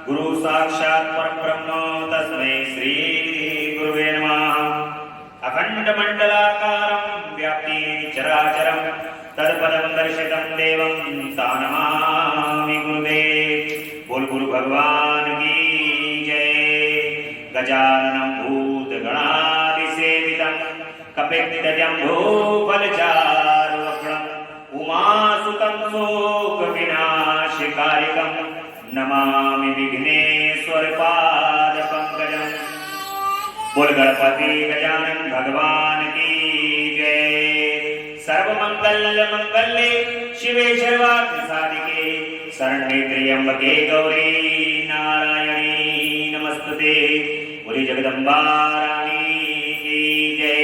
गुरु साक्षात् परब्रह्म तस्मै श्री गुरुवे नमः। अखंड मंडलाकारं व्याप्ति चराचरं तत्पदं दर्शितं देवं सा नमामि गुरुवे। बोल गुरु भगवान की जय। गजाननं भूतगणादिसेवितं कपित्तजम्बूफलचारुवक्त्रम् उमासुतं शोकविनाशकारिकं नमामि विघ्नेश्वरपादपङ्कजम्। बोल गणपति गजानन भगवान की जय। सर्वमंगल्ये शिवे सर्वार्थसाधिके शरण्ये त्र्यंबके गौरी नारायणी नमस्तुते। बोली जगदम्बा रानी की जय।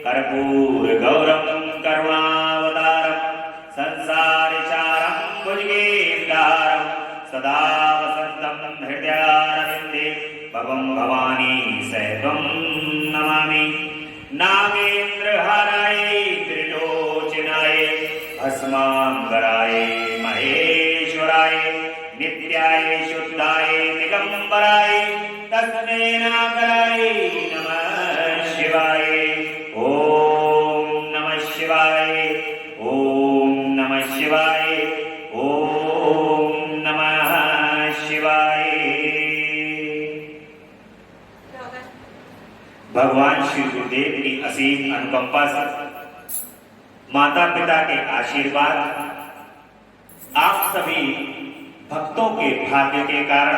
कर्पूर गौरम करुणावतारम संसारचारं भुजगेन्द्रहारं सदा वसन्तं हृदयारविन्दे भवं भवानी सहितं नमामि। नागेन्द्रहाराय त्रिलोचनाय भस्मांगराय महेश्वराय नित्याय शुद्धाय दिगंबराय तस्मै नागराय नमः शिवाय। ओम नमः शिवाय। ओम नमः शिवाय। ओम नमः शिवाय। भगवान श्री गुरुदेव की असीम अनुकंपा से माता पिता के आशीर्वाद आप सभी भक्तों के भाग्य के कारण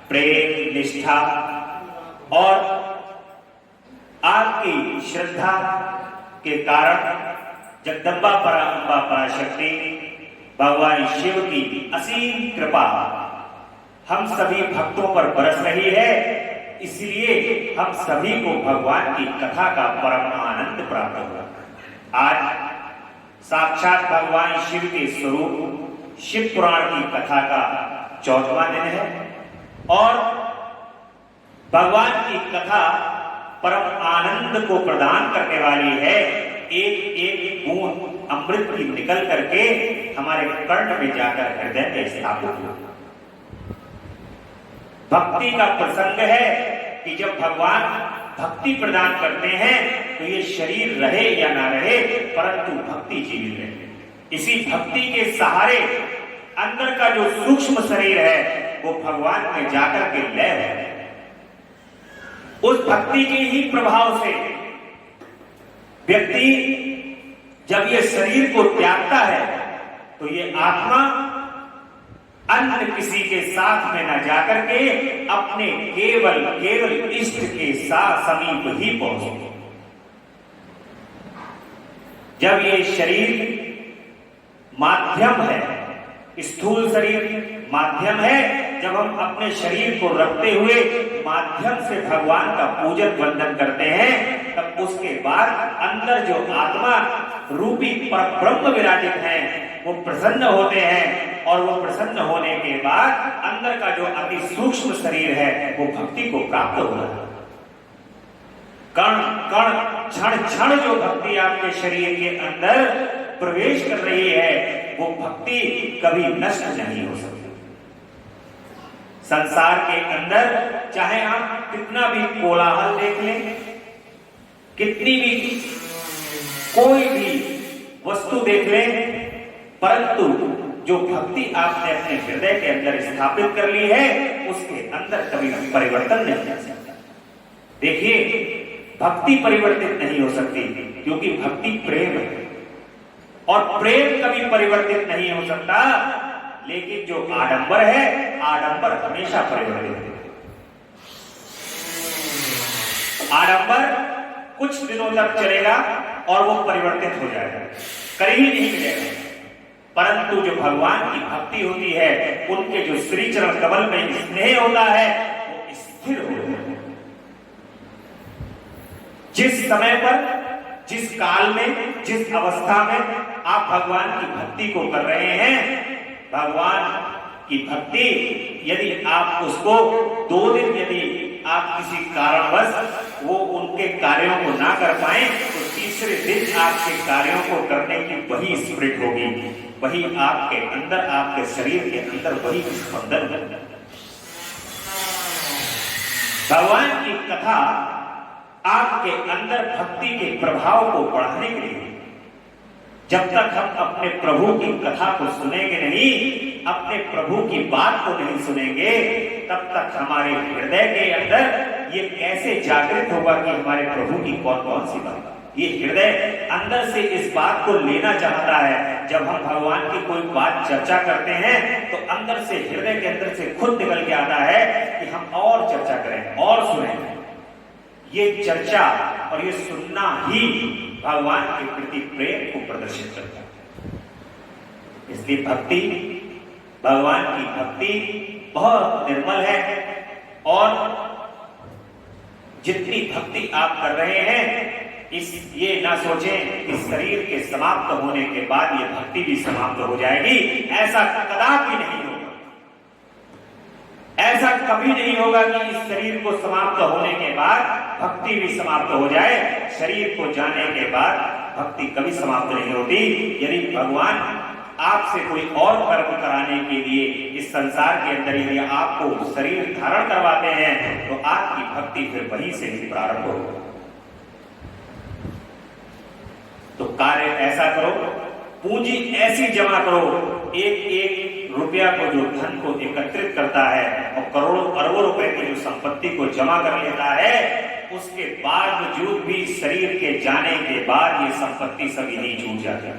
प्रेम निष्ठा और आपकी श्रद्धा के कारण जगदम्बा परांबा पराशक्ति भगवान शिव की असीम कृपा हम सभी भक्तों पर बरस रही है। इसलिए हम सभी को भगवान की कथा का परम आनंद प्राप्त हुआ। आज साक्षात भगवान शिव के स्वरूप शिव पुराण की कथा का 14वां दिन है और भगवान की कथा परम आनंद को प्रदान करने वाली है। एक एक बूंद अमृत की निकल करके हमारे कर्ण में जाकर हृदय में स्थापित हुआ। भक्ति का प्रसंग है कि जब भगवान भक्ति प्रदान करते हैं तो ये शरीर रहे या ना रहे परंतु भक्ति जीवित रहे। इसी भक्ति के सहारे अंदर का जो सूक्ष्म शरीर है वो भगवान में जाकर के लय है। उस भक्ति के ही प्रभाव से व्यक्ति जब ये शरीर को त्यागता है तो ये आत्मा अन्य किसी के साथ में न जाकर के अपने केवल इष्ट के साथ समीप ही पहुंचे। जब ये शरीर माध्यम है, स्थूल शरीर माध्यम है, जब हम अपने शरीर को रखते हुए माध्यम से भगवान का पूजन वंदन करते हैं तब उसके बाद अंदर जो आत्मा रूपी परब्रह्म विराजित है वो प्रसन्न होते हैं और वो प्रसन्न होने के बाद अंदर का जो अति सूक्ष्म शरीर है वो भक्ति को प्राप्त होता है। कण कण क्षण क्षण जो भक्ति आपके शरीर के अंदर प्रवेश कर रही है वो भक्ति कभी नष्ट नहीं हो सकती। संसार के अंदर चाहे आप कितना भी कोलाहल देख लें, कितनी भी कोई भी वस्तु देख लें, परंतु जो भक्ति आपने अपने हृदय के अंदर स्थापित कर ली है उसके अंदर कभी परिवर्तन नहीं आ सकता। देखिए भक्ति परिवर्तित नहीं हो सकती क्योंकि भक्ति प्रेम है और प्रेम कभी परिवर्तित नहीं हो सकता। लेकिन जो आडंबर है आडंबर हमेशा परिवर्तित है। आडंबर कुछ दिनों तक चलेगा और वो परिवर्तित हो जाएगा, कहीं नहीं मिलेगा। परंतु जो भगवान की भक्ति होती है उनके जो श्री चरण कमल में स्नेह होता है वो स्थिर होता है। जिस समय पर, जिस काल में, जिस अवस्था में आप भगवान की भक्ति को कर रहे हैं, भगवान की भक्ति यदि आप उसको 2 दिन यदि आप किसी कारणवश वो उनके कार्यों को ना कर पाए तो तीसरे दिन आपके कार्यों को करने की वही स्पिरिट होगी, वही आपके अंदर, आपके शरीर के अंदर वही स्पंदन होगा। भगवान की कथा आपके अंदर भक्ति के प्रभाव को बढ़ाने के लिए, जब तक हम अपने प्रभु की कथा को सुनेंगे नहीं, अपने प्रभु की बात को नहीं सुनेंगे, तब तक हमारे हृदय के अंदर ये कैसे जागृत होगा कि हमारे प्रभु की कौन कौन सी बात। ये हृदय अंदर से इस बात को लेना चाहता है। जब हम भगवान की कोई बात चर्चा करते हैं तो अंदर से, हृदय के अंदर से खुद निकल के आता है कि हम और चर्चा करें और सुनें। ये चर्चा और ये सुनना ही भगवान के प्रति प्रेम को प्रदर्शित करता है। इसलिए भक्ति, भगवान की भक्ति बहुत निर्मल है, और जितनी भक्ति आप कर रहे हैं, ये ना सोचें कि शरीर के समाप्त होने के बाद ये भक्ति भी समाप्त हो जाएगी। ऐसा कदापि नहीं होगा। ऐसा कभी नहीं होगा कि इस शरीर को समाप्त होने के बाद भक्ति भी समाप्त हो जाए। शरीर को जाने के बाद भक्ति कभी समाप्त नहीं होती। यदि भगवान आपसे कोई और कर्म कराने के लिए इस संसार के अंदर यदि आपको शरीर धारण करवाते हैं तो आपकी भक्ति फिर वहीं से ही प्रारंभ होगी। तो कार्य ऐसा करो, पूंजी ऐसी जमा करो, एक एक रुपया को, जो धन को एकत्रित करता है और करोड़ों अरबों रुपए की जो संपत्ति को जमा कर लेता है, उसके बावजूद भी शरीर के जाने के बाद ये संपत्ति सब यही छूट जाती है।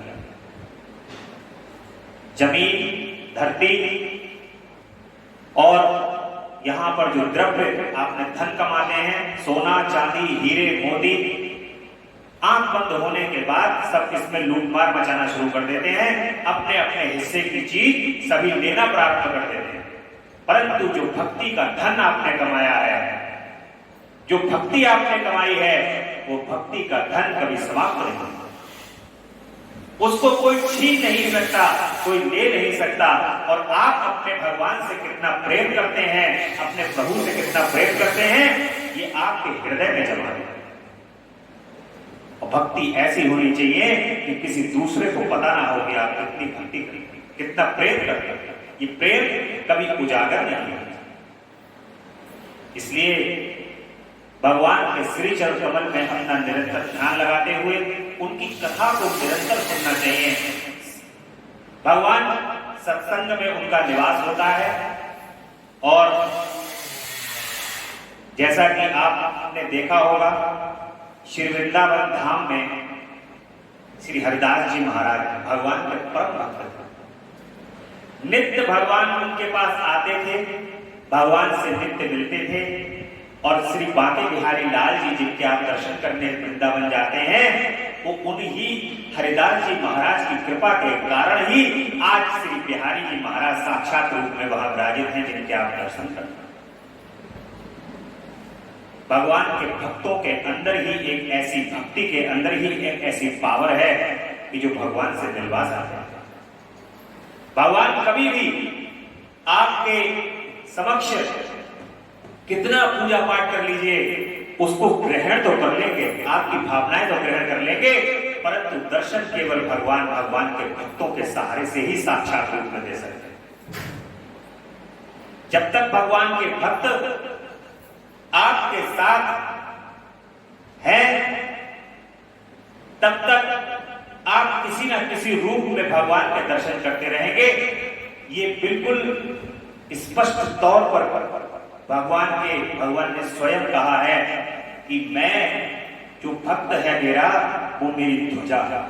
जमीन, धरती और यहां पर जो द्रव्य आपने धन कमाते हैं, सोना, चांदी, हीरे, मोती, आंख बंद होने के बाद सब इसमें लूटमार मचाना शुरू कर देते हैं। अपने अपने हिस्से की चीज सभी लेना प्रारंभ कर देते हैं। परंतु जो भक्ति का धन आपने कमाया है, जो भक्ति आपने कमाई है, वो भक्ति का धन कभी समाप्त नहीं होता। उसको कोई छीन नहीं सकता, कोई ले नहीं सकता। और आप अपने भगवान से कितना प्रेम करते हैं, अपने प्रभु से कितना प्रेम करते हैं, ये आपके हृदय में जमा है। भक्ति ऐसी होनी चाहिए कि किसी दूसरे को पता ना हो कि आप कितनी भक्ति करते, कितना प्रेम करते हैं। ये प्रेम कभी उजागर नहीं होता। इसलिए भगवान के श्री चरण कमल में अपना निरंतर ध्यान लगाते हुए उनकी कथा को निरंतर सुनना चाहिए। भगवान सत्संग में उनका निवास होता है, और जैसा कि आपने देखा होगा, श्री वृंदावन धाम में श्री हरिदास जी महाराज भगवान के परम भक्त थे। नित्य भगवान उनके पास आते थे, भगवान से नित्य मिलते थे। और श्री बांके बिहारी लाल जी जिनके आप दर्शन करने वृंदावन जाते हैं, वो उन्हीं हरिदास जी महाराज की कृपा के कारण ही आज श्री बिहारी जी महाराज साक्षात रूप में वहां विराजित हैं, जिनके आप दर्शन करते हैं। भगवान के भक्तों के अंदर ही एक ऐसी भक्ति के अंदर ही एक ऐसी पावर है कि जो भगवान से मिलवा सकते हैं। भगवान कभी भी आपके समक्ष कितना पूजा पाठ कर लीजिए, उसको ग्रहण तो कर लेंगे, आपकी भावनाएं तो ग्रहण कर लेंगे, परंतु दर्शन केवल भगवान के भक्तों के सहारे से ही साक्षात रूप में दे सकते हैं। जब तक भगवान के भक्त आपके साथ है, तब तक आप किसी न किसी रूप में भगवान के दर्शन करते रहेंगे। ये बिल्कुल स्पष्ट तौर पर भगवान ने स्वयं कहा है कि मैं, जो भक्त है मेरा, वो मेरी ध्वजा है।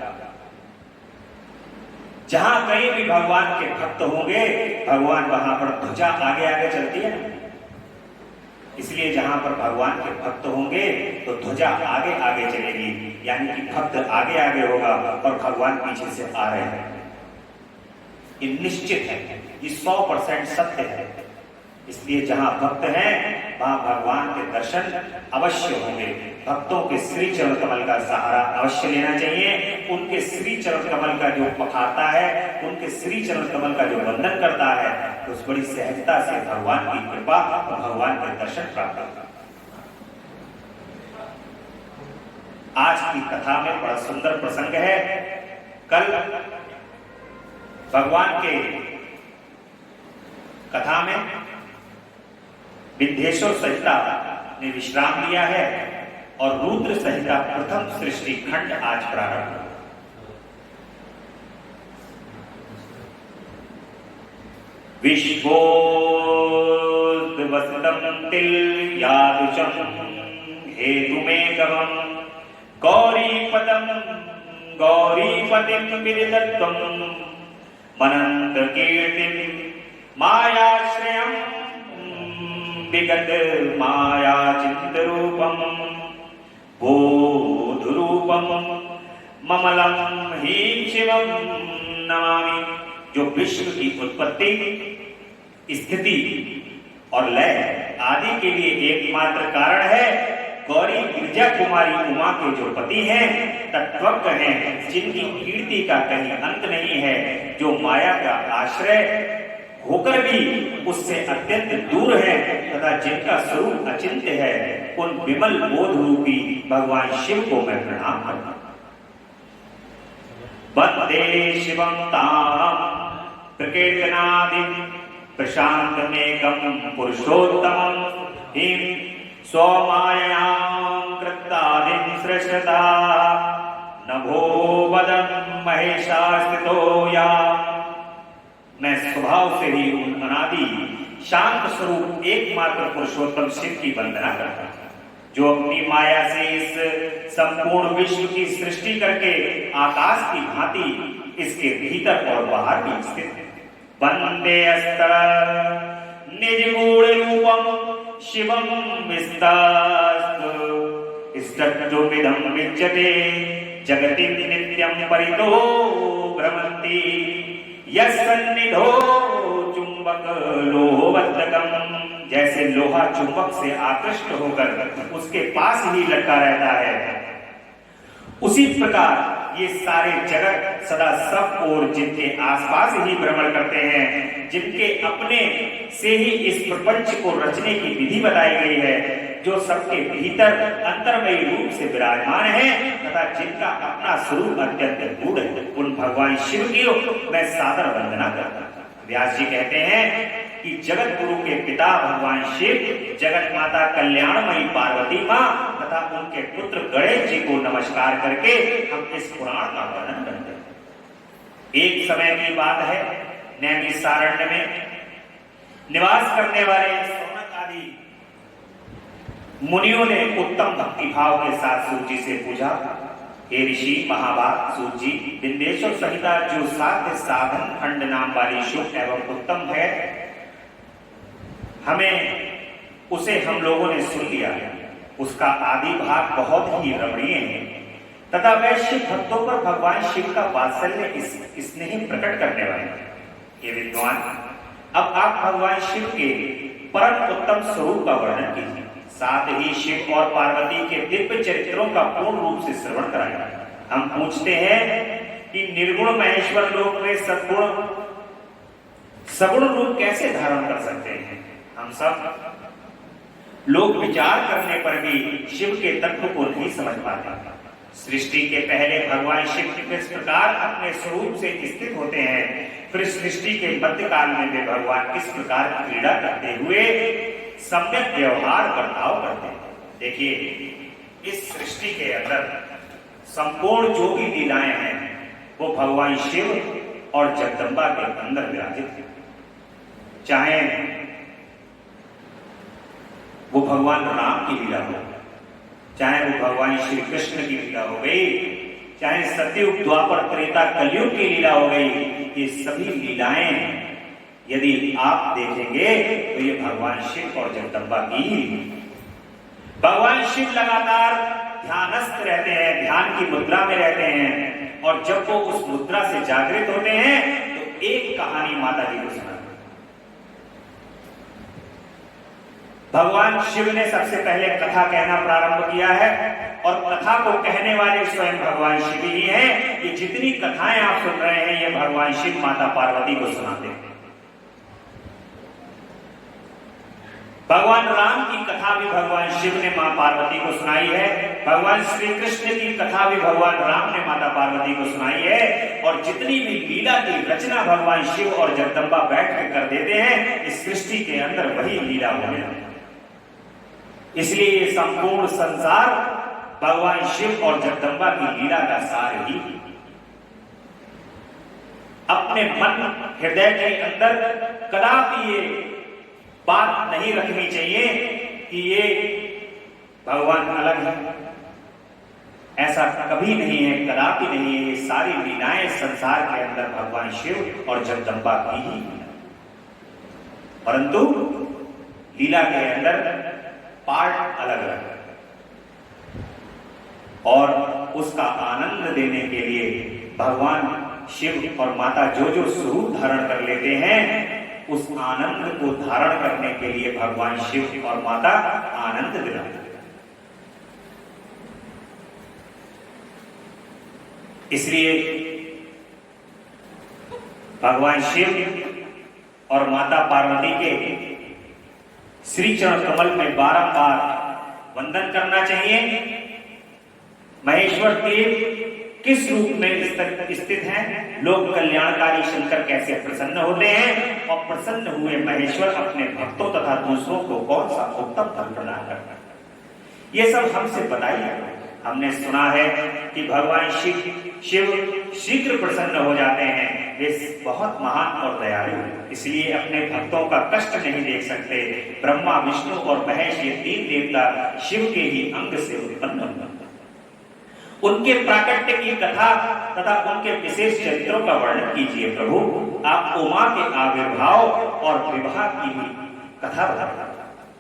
जहां कहीं भी भगवान के भक्त होंगे, भगवान वहां पर ध्वजा आगे आगे चलती है। इसलिए जहां पर भगवान के भक्त होंगे तो ध्वजा आगे आगे चलेगी, यानी कि भक्त आगे आगे होगा और भगवान पीछे से आ रहे हैं। ये निश्चित है, ये 100% सत्य है। इसलिए जहां भक्त हैं वहां भगवान के दर्शन अवश्य होंगे। भक्तों के श्री चरण कमल का सहारा अवश्य लेना चाहिए। उनके श्री चरण कमल का जो पखारता है, उनके श्री चरण कमल का जो वंदन करता है, तो उस बड़ी सहजता से भगवान की कृपा और भगवान के दर्शन प्राप्त होता है। आज की कथा में बड़ा सुंदर प्रसंग है। कल भगवान के कथा में विंध्येश्वर सहिता ने विश्राम लिया है और रुद्र संहिता प्रथम सृष्टि खंड आज प्रारंभ। विश्वोद्वसतं तिल्यादुषं हेतुमेकवं गौरीपदं गौरीपतिं विदितत्वं मनन्तकीर्तिं मायाश्रयं विगत मायाचिन्तरूपं बोधरूपं ममलं हीं शिवं नमामि। जो विश्व की उत्पत्ति, स्थिति और लय आदि के लिए एकमात्र कारण है, गौरी गिरजा कुमारी उमा के जो पति हैं, तत्वज्ञ हैं, जिनकी कीर्ति का कहीं अंत नहीं है, जो माया का आश्रय होकर भी उससे अत्यंत दूर है तथा जिनका स्वरूप अचिंत्य है, उन विमल बोध रूपी भगवान शिव को मैं प्रणाम करता हूं। वंदे शिवं तां प्रकीर्तनादिं प्रशान्तमेकं पुरुषोत्तमं हिं स्वमाययां कृतादिं सृष्टता नभो वदं महेशास्थितो या। मैं स्वभाव से ही उन अनादि शांत स्वरूप एकमात्र पुरुषोत्तम शिव की वंदना करता हूं, जो अपनी माया से इस संपूर्ण विश्व की सृष्टि करके आकाश की भांति इसके भीतर और बाहर भी स्थित है। वंदे अस्तर निज गूढ़ रूपम शिवम विस्तास्तु इष्टत्वमिदं विच्यते जगति नित्यं परितो भ्रमन्ति यस्सन्निधो चुंबक लोहवत्तकम। जैसे लोहा चुंबक से आकृष्ट होकर उसके पास ही लटका रहता है, उसी प्रकार ये सारे जगत सदा सब और जिनके आसपास ही भ्रमण करते हैं, जिनके अपने से ही इस प्रपंच को रचने की विधि बताई गई है, जो सबके भीतर अंतर्मयी रूप से विराजमान है तथा जिनका अपना स्वरूप अत्यंत गूढ़ है, उन भगवान शिव की मैं सादर वंदना करता हूं। व्यास जी कहते हैं कि जगत गुरु के पिता भगवान शिव, जगत माता कल्याणमयी पार्वती मां तथा उनके पुत्र गणेश जी को नमस्कार करके हम इस पुराण का वर्णन करते हैं। एक समय की बात है, नैमिषारण्य में निवास करने वाले सौनक आदि मुनियों ने उत्तम भक्ति भाव के साथ सूत जी से पूछा, हे ऋषि महाभाग सूत जी, विंध्येश्वर संहिता जो साध्य साधन खंड नाम वाली शुभ एवं उत्तम है, हमें उसे हम लोगों ने सुन लिया है। उसका आदि भाग बहुत ही रमणीय है तथा वह शिव भक्तों पर भगवान शिव का वात्सल्य स्नेह प्रकट करने वाले हैं। ये विद्वान, अब आप भगवान शिव के परम उत्तम स्वरूप का वर्णन कीजिए, साथ ही शिव और पार्वती के दिव्य चरित्रों का पूर्ण रूप से श्रवण कराएं। हम पूछते हैं कि निर्गुण महेश्वर लोक में सगुण रूप कैसे धारण कर सकते हैं। हम सब लोग विचार करने पर भी शिव के तत्व को नहीं समझ पाते। सृष्टि के पहले भगवान शिव किस प्रकार अपने स्वरूप से स्थित होते हैं, फिर सृष्टि के मध्यकाल में वे भगवान किस प्रकार क्रीड़ा करते हुए सम्यक व्यवहार बर्ताव करते हैं। देखिए, इस सृष्टि के अंदर संपूर्ण जो भी लीलाएं हैं वो भगवान शिव और जगदम्बा के अंदर विराजित है। चाहे वो भगवान राम की लीला हो, चाहे वो भगवान श्री कृष्ण की लीला हो गई, चाहे सतयुग द्वापर त्रेता कलयुग की लीला हो गई, ये सभी लीलाएं यदि आप देखेंगे तो ये भगवान शिव और जगदम्बा की। भगवान शिव लगातार ध्यानस्थ रहते हैं, ध्यान की मुद्रा में रहते हैं, और जब वो उस मुद्रा से जागृत होते हैं तो एक कहानी माता जी को सुना। भगवान शिव ने सबसे पहले कथा कहना प्रारंभ किया है और कथा को कहने वाले स्वयं भगवान शिव ही हैं। ये जितनी कथाएं आप सुन रहे हैं ये भगवान शिव माता पार्वती को सुनाते हैं। भगवान राम की कथा भी भगवान शिव ने मां पार्वती को सुनाई है। भगवान श्री कृष्ण की कथा भी भगवान राम ने माता पार्वती को सुनाई है। और जितनी भी लीला की रचना भगवान शिव और जगदम्बा बैठ कर देते हैं, इस सृष्टि के अंदर वही लीला होने लगती है। इसलिए ये संपूर्ण संसार भगवान शिव और जगदम्बा की लीला का सार ही अपने मन हृदय के अंदर कदापि ये बात नहीं रखनी चाहिए कि ये भगवान अलग है। ऐसा कभी नहीं है, कदापि नहीं है। ये सारी लीलाएं संसार के अंदर भगवान शिव और जगदम्बा की ही, परंतु लीला के अंदर पार्ट अलग अलग है। और उसका आनंद देने के लिए भगवान शिव और माता जो जो स्वरूप धारण कर लेते हैं, उस आनंद को धारण करने के लिए भगवान शिव और माता आनंद दिलाते हैं। इसलिए भगवान शिव और माता पार्वती के श्री चरण कमल में बारंबार वंदन करना चाहिए। महेश्वर देव किस रूप में स्थित हैं, लोक कल्याणकारी शंकर कैसे प्रसन्न होते हैं, और प्रसन्न हुए महेश्वर अपने भक्तों तथा दूसरों को कौन सा उत्तम फल प्रदान करता है, ये सब हमसे बताइए। हमने सुना है कि भगवान शिव शीघ्र प्रसन्न हो जाते हैं, वे बहुत महान और दयालु हैं, इसलिए अपने भक्तों का कष्ट नहीं देख सकते। ब्रह्मा, विष्णु और महेश ये तीन देवता शिव के ही अंग से उत्पन्न हुए। उनके प्राकट्य की कथा तथा उनके विशेष चरित्रों का वर्णन कीजिए प्रभु। आप उमा के आविर्भाव और विवाह की भी कथा बताइए।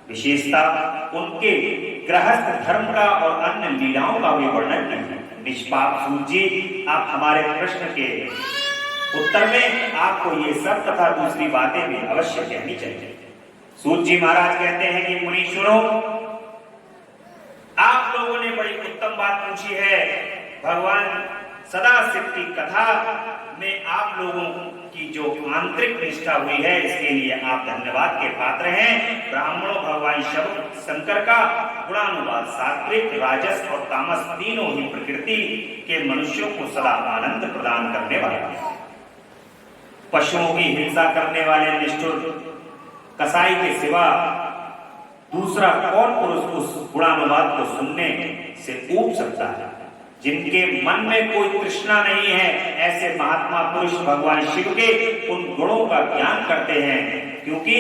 विशेषता उनके गृहस्थ धर्म का और अन्य लीलाओं का भी वर्णन कीजिए। निष्पाप सूत जी, आप हमारे प्रश्न के उत्तर में आपको ये सब तथा दूसरी बातें भी अवश्य कहनी चाहिए। सूत जी महाराज कहते हैं कि मुनि सुनो, आप लोगों ने बड़ी उत्तम बात पूछी है। भगवान सदाशिव की कथा में आप लोगों की जो आंतरिक निष्ठा हुई है, इसके लिए आप धन्यवाद के पात्र हैं। ब्राह्मणों भगवान शिव शंकर का गुणानुवाद सात्विक, राजस और तामस तीनों ही प्रकृति के मनुष्यों को सदा आनंद प्रदान करने वाले हैं। पशुओं की हिंसा करने वाले निष्ठुर कसाई के सिवा दूसरा कौन पुरुष उस गुणानुवाद को सुनने से ऊब सकता है। जिनके मन में कोई तृष्णा नहीं है, ऐसे महात्मा पुरुष भगवान शिव के उन गुणों का ज्ञान करते हैं, क्योंकि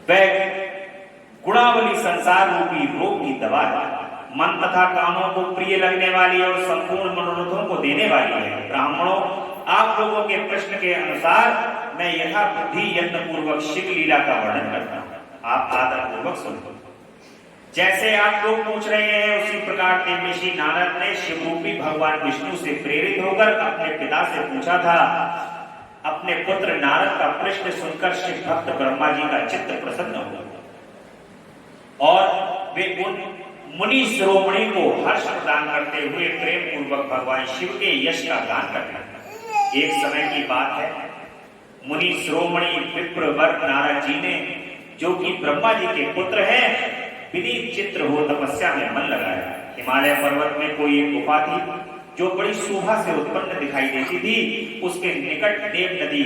वह गुणावली संसार रूपी रोग की दवा है। मन तथा कानों को प्रिय लगने वाली और संपूर्ण मनोरथों को देने वाली है। ब्राह्मणों, आप लोगों के प्रश्न के अनुसार मैं यथा बुद्धि यत्न पूर्वक शिव लीला का वर्णन करता हूँ। आप आदर पूर्वक सुनो। जैसे आप लोग पूछ रहे हैं, उसी प्रकार देवर्षि नारद ने शिव रूपी भगवान विष्णु से प्रेरित होकर अपने पिता से पूछा था। अपने पुत्र नारद का प्रश्न सुनकर शिव भक्त ब्रह्मा जी का चित्त प्रसन्न हुआ और वे उन मुनि शिरोमणि को हर्ष प्रदान करते हुए प्रेम पूर्वक भगवान शिव के यश का गान करते हैं। एक समय की बात है, मुनि शिरोमणि विप्रवर नारद जी ने, जो कि ब्रह्मा जी के पुत्र हैं, विनीत चित्र हो तपस्या में मन लगाया। हिमालय पर्वत में कोई एक गुफा थी जो बड़ी शोभा से उत्पन्न दिखाई देती थी। उसके निकट देव नदी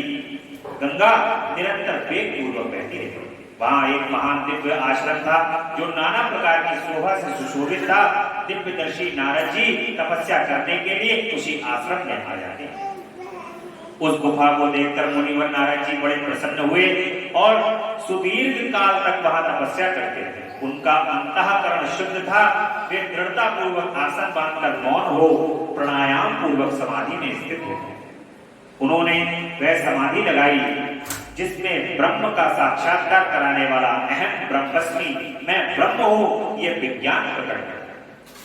गंगा निरंतर वेग पूर्वक बहती रहती। वहां एक महान दिव्य आश्रम था जो नाना प्रकार की शोभा से सुशोभित था। दिव्यदर्शी नारद जी तपस्या करने के लिए उसी आश्रम में आ जाते। उस गुफा को देखकर मुनिवर नारद जी बड़े प्रसन्न हुए और सुदीर्घ काल तक वहां तपस्या करते थे। उनका अंतःकरण शुद्ध था। वे दृढ़ता पूर्वक आसन बांधकर मौन हो प्राणायाम पूर्वक समाधि में स्थित थे। उन्होंने वह समाधि लगाई जिसमें ब्रह्म का साक्षात्कार कराने वाला अहम ब्रह्मस्मि, मैं ब्रह्म हूं, यह विज्ञान प्रकट है।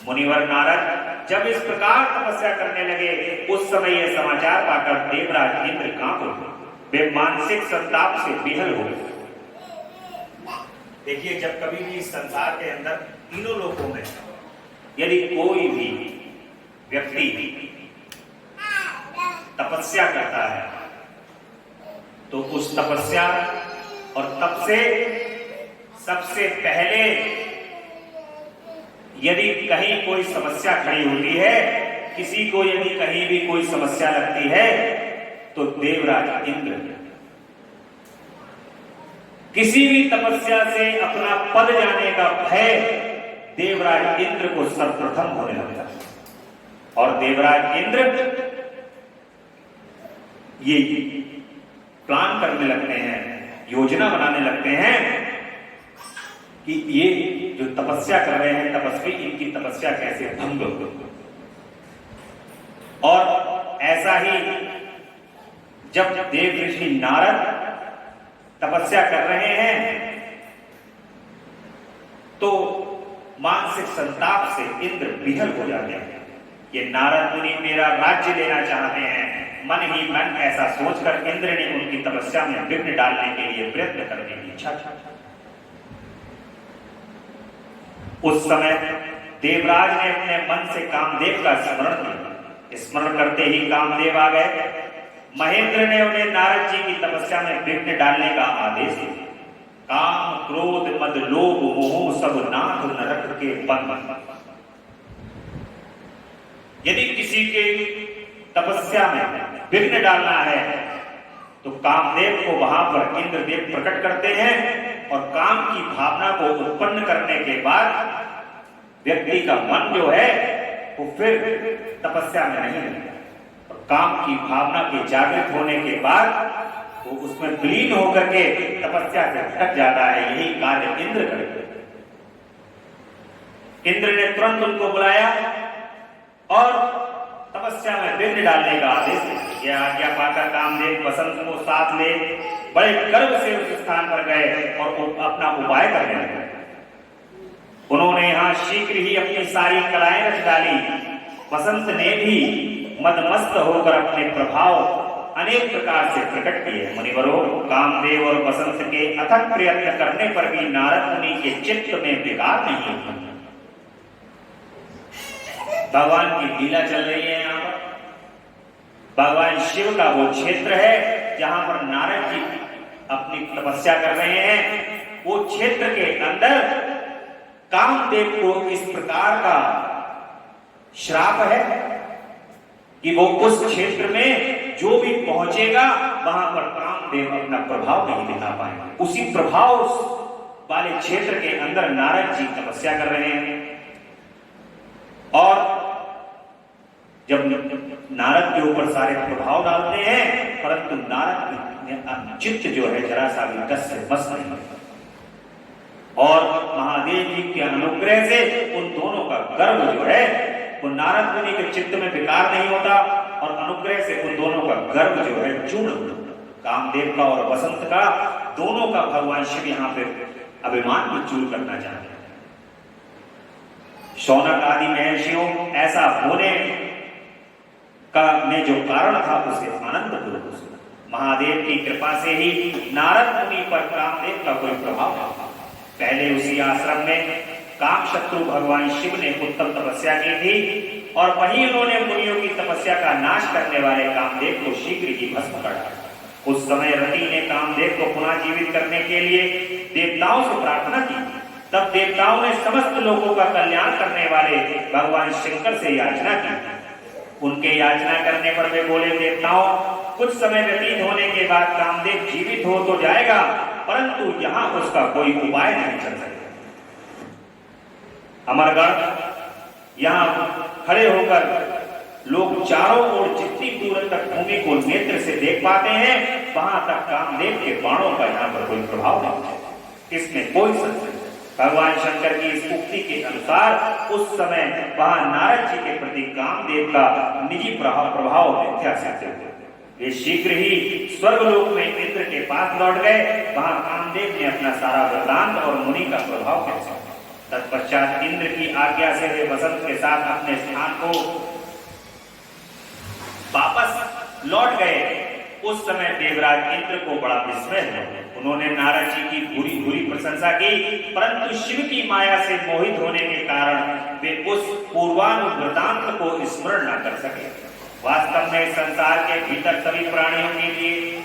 मुनिवर नारद जब इस प्रकार तपस्या करने लगे, उस समय यह समाचार पाकर देवराज इंद्र कांप उठे। वे मानसिक संताप से बेहल हो गए। देखिए, जब कभी भी इस संसार के अंदर तीनों लोगों में यदि कोई भी व्यक्ति तपस्या करता है, तो उस तपस्या और तप से सबसे पहले यदि कहीं कोई समस्या खड़ी होती है, किसी को यदि कहीं भी कोई समस्या लगती है, तो देवराज इंद्र किसी भी तपस्या से अपना पद जाने का भय देवराज इंद्र को सर्वप्रथम होने लगता है। और देवराज इंद्र ये प्लान करने लगते हैं, योजना बनाने लगते हैं कि ये जो तपस्या कर रहे हैं तपस्वी, इनकी तपस्या कैसे भंग हो। और ऐसा ही जब देव ऋषि नारद तपस्या कर रहे हैं तो मानसिक संताप से इंद्र विहल हो जाते हैं। ये नारद मुनि मेरा राज्य लेना चाहते हैं। मन ही मन ऐसा सोचकर इंद्र ने उनकी तपस्या में विघ्न डालने के लिए प्रयत्न करने की इच्छा की। उस समय देवराज ने अपने मन से कामदेव का स्मरण किया। स्मरण करते ही कामदेव आ गए। महेंद्र ने उन्हें नारद जी की तपस्या में विघ्न डालने का आदेश दिया। काम क्रोध मद लोभ मोह सब नाथ नरक के बंद। यदि किसी के तपस्या में विघ्न डालना है तो कामदेव को वहां पर इंद्रदेव प्रकट करते हैं और काम की भावना को उत्पन्न करने के बाद व्यक्ति का मन जो है वो फिर तपस्या में नहीं लगता। काम की भावना के जागृत होने के बाद वो उसमें विलीन होकर के तपस्या से हट जाता है। यही कार्य इंद्र करते। इंद्र ने तुरंत उनको बुलाया और तपस्या में विघ्न डालने का आदेश दिया। यह आज्ञा पाकर कामदेव वसंत को साथ ले बड़े गर्व से उस स्थान पर गए और अपना उपाय करने लगे। उन्होंने यहां शीघ्र ही अपनी सारी कलाएं रच डाली। वसंत ने भी मदमस्त होकर अपने प्रभाव अनेक प्रकार से प्रकट किए। मुनिवरों, कामदेव और वसंत के अथक प्रयत्न करने पर भी नारद मुनि के चित्त में विकार नहीं हुआ। भगवान की लीला चल रही है। यहाँ पर भगवान शिव का वो क्षेत्र है जहां पर नारद जी अपनी तपस्या कर रहे हैं। वो क्षेत्र के अंदर कामदेव को इस प्रकार का श्राप है कि वो उस क्षेत्र में जो भी पहुंचेगा वहां पर कामदेव अपना प्रभाव नहीं दिखा पाएगा। उसी प्रभाव वाले क्षेत्र के अंदर नारद जी तपस्या कर रहे हैं। और जब नारद के ऊपर सारे प्रभाव डालते हैं परंतु नारद चित्त जो है जरा सा भी टस से मस नहीं। और महादेव जी के अनुग्रह से उन दोनों का गर्व जो है वो नारद मुनि के चित्त में विकार नहीं होता और अनुग्रह से उन दोनों का गर्व जो है चूर्ण होता। कामदेव का और वसंत का दोनों का भगवान शिव यहाँ पे अभिमान को चूर करना चाहते हैं। शौनक आदि महर्षियों ऐसा होने का में जो कारण था उसे आनंद पूर्वक सुना। महादेव की कृपा से ही नारद मुनि पर कामदेव का कोई प्रभाव नहीं था। पहले उसी आश्रम में काम शत्रु भगवान शिव ने उत्तम तपस्या की थी और वहीं उन्होंने मुनियों की तपस्या का नाश करने वाले कामदेव को शीघ्र ही भस्म कर डाला। उस समय रति ने कामदेव को पुनः जीवित करने के लिए देवताओं से प्रार्थना की। तब देवताओं ने समस्त लोगों का कल्याण करने वाले भगवान शंकर से याचना की। उनके याचना करने पर वे बोले, देवताओं, कुछ समय व्यतीत होने के बाद कामदेव जीवित हो तो जाएगा परंतु यहाँ उसका कोई उपाय नहीं चल सकेगा। अमरगढ़ यहाँ खड़े होकर लोग चारों ओर जितनी दूर तक भूमि को नेत्र से देख पाते हैं वहां तक कामदेव के बाणों का यहाँ पर कोई प्रभाव नहीं है। इसमें कोई संशय। भगवान शंकर की इस उक्ति के अनुसार उस समय वहां नारद जी के प्रति कामदेव का निजी प्रभाव मिथ्या सिद्ध हुआ। वे शीघ्र ही स्वर्गलोक में इंद्र के पास लौट गए। वहां कामदेव ने अपना सारा वृतांत और मुनि का प्रभाव कैसा। तत्पश्चात इंद्र की आज्ञा से वे वसंत के साथ अपने स्थान को वापस लौट गए। उस समय देवराज इंद्र को बड़ा विस्मय हुआ। उन्होंने नारद जी की बुरी बुरी प्रशंसा की परंतु शिव की माया से मोहित होने के कारण वे उस पूर्वानुवृतांत को स्मरण न कर सके। वास्तव में संसार के भीतर सभी प्राणियों के लिए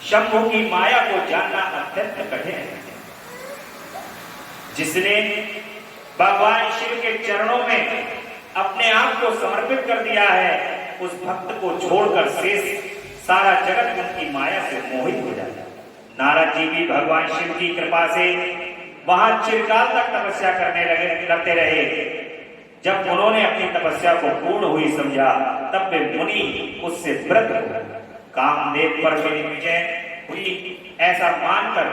शंभु की माया को जानना अत्यंत कठिन है। जिसने भगवान शिव के चरणों में अपने आप को समर्पित कर दिया है उस भक्त को छोड़कर शेष सारा जगत उनकी माया से मोहित हो जाता है। नारद जी भी भगवान शिव की कृपा से वहां चिरकाल तक तपस्या करते रहे। जब उन्होंने अपनी तपस्या को पूर्ण हुई समझा, तब वे मुनि उससे व्रत कामदेव पर मेरी विजय हुई ऐसा मानकर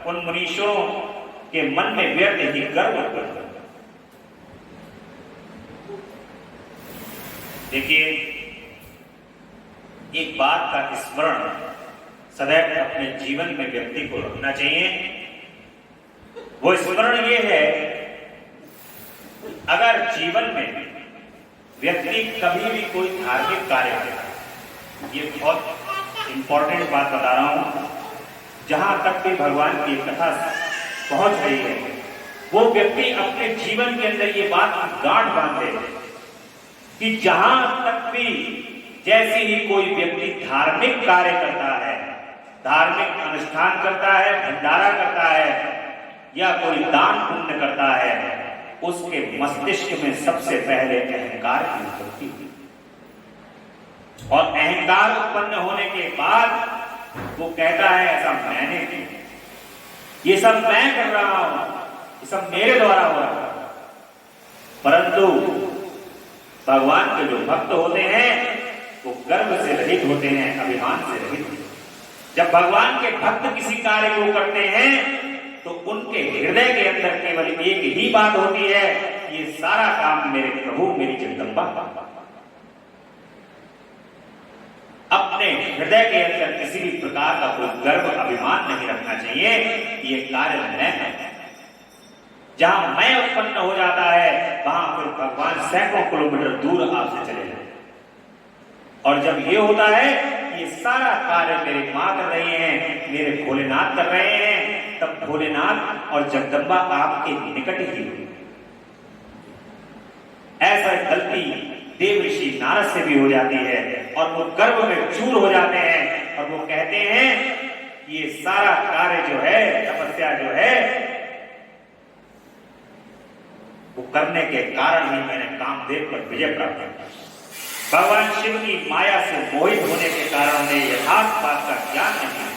उन मुनीषों के मन में व्यर्थ ही गर्व कर। देखिए, एक बात का स्मरण सदैव अपने जीवन में व्यक्ति को रखना चाहिए। वो स्मरण ये है, अगर जीवन में व्यक्ति कभी भी कोई धार्मिक कार्य करे, ये बहुत इंपॉर्टेंट बात बता रहा हूं, जहां तक भी भगवान की कथा पहुंच रही है, वो व्यक्ति अपने जीवन के अंदर ये बात गांठ बांधे कि जहां तक भी जैसे ही कोई व्यक्ति धार्मिक कार्य करता है, धार्मिक अनुष्ठान करता है, भंडारा करता है या कोई दान पुण्य करता है, उसके मस्तिष्क में सबसे पहले अहंकार की उत्पत्ति हुई और अहंकार उत्पन्न होने के बाद वो कहता है ऐसा मैंने किया, ये सब मैं कर रहा हूं, ये सब मेरे द्वारा हो रहा है। परंतु भगवान के जो भक्त होते हैं वो गर्व से रहित होते हैं, अभिमान से रहित। जब भगवान के भक्त किसी कार्य को करते हैं तो उनके हृदय के अंदर केवल एक ही बात होती है, ये सारा काम मेरे प्रभु मेरी जगदम्बा। अपने हृदय के अंदर किसी भी प्रकार का कोई गर्व अभिमान नहीं रखना चाहिए, ये कार्य मैं है। जहां मैं उत्पन्न हो जाता है वहां फिर भगवान सैकड़ों किलोमीटर दूर आपसे चले जाए। और जब ये होता है ये सारा कार्य मेरे मां कर रहे हैं, मेरे भोलेनाथ कर रहे हैं, तब भोलेनाथ और जगदम्बा आपके निकट ही हुई। ऐसा गलती देव ऋषि नारद से भी हो जाती है और वो गर्व में चूर हो जाते हैं और वो कहते हैं ये सारा कार्य जो है, तपस्या जो है, वो करने के कारण ही मैंने कामदेव पर विजय प्राप्त की। भगवान शिव की माया से मोहित होने के कारण उन्हें यथार्थ बात का ज्ञान नहीं,